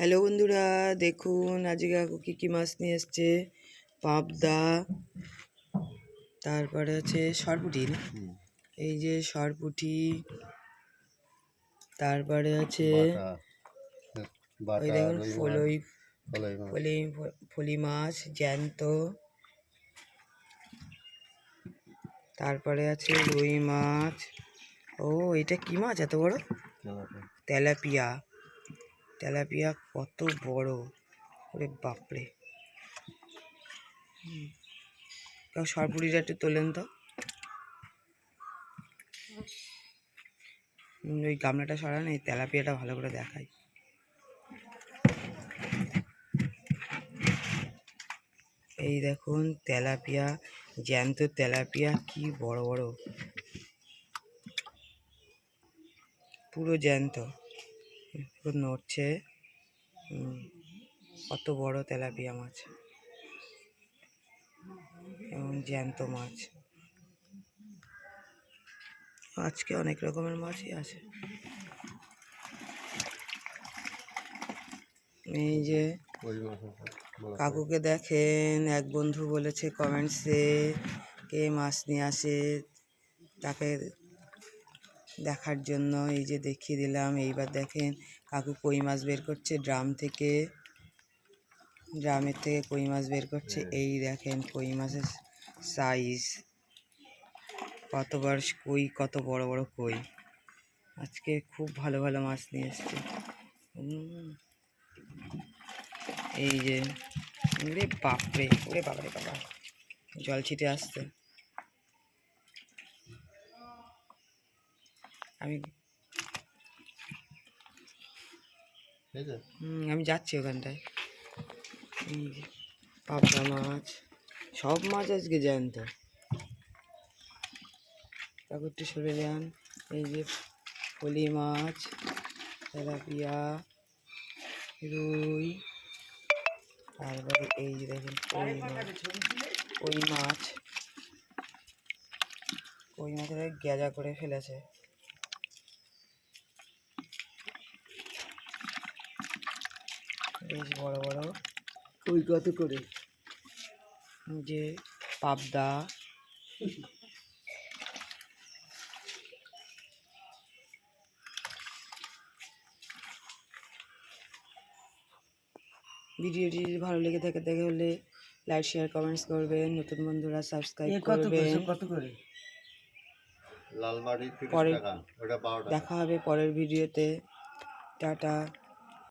Hello বন্ধুরা, দেখুন আজকে কাকু কী মাছ নিয়ে এসছে। পাবদা, তারপরে আছে সরপুঁটি না, এই যে সরপুঁটি, তারপরে আছে ওই দেখুন ফলি মাছ জ্যান্ত, তারপরে আছে রুই মাছ। ও এটা কি মাছ এত বড়? তেলাপিয়া। তেলাপিয়া কত বড়, ওরে বাপরে। সরপুরিটা একটু তোলেন তো, ওই গামলাটা সরান, এই তেলাপিয়াটা ভালো করে দেখাই। এই দেখুন তেলাপিয়া, জ্যান্ত তেলাপিয়া, কি বড় বড়, পুরো জ্যান্ত, নড়ছে। কত বড় তেলাপিয়া মাছ এবং জ্যান্ত মাছ। আজকে অনেক রকমের মাছই আছে। এই যে কাকুকে দেখেন, এক বন্ধু বলেছে কমেন্টসে কে মাছ নিয়ে আসে তাকে দেখার জন্য, এই যে দেখিয়ে দিলাম। এইবার দেখেন কাকু কই মাছ বের করছে ড্রামের থেকে কই মাছ বের করছে। এই দেখেন কই মাছের সাইজ, কতবার কই, কত বড় বড় কই। আজকে খুব ভালো ভালো মাছ নিয়ে এসছে। এই যে ওরে বাপরে, ওরে বাবারে বাবা, জল ছিটে আসছে। আমি যাচ্ছি ওখানটায়। এই যে পাবদা মাছ, সব মাছ আজকে জ্যান্ত। তারপর একটু সরে যান। এই যে ফলি মাছ, তেলাপিয়া, রুই, তারপরে এই যে দেখেন কই মাছের গেজা করে ফেলেছে। বেশ বড় বড় কই, কত করে। যে পাবদা, ভিডিওটি যদি ভালো লেগে থাকে দেখে হলে লাইক শেয়ার কমেন্টস করবেন, নতুন বন্ধুরা সাবস্ক্রাইব করবেন। পরে দেখা হবে পরের ভিডিওতে। টাটা।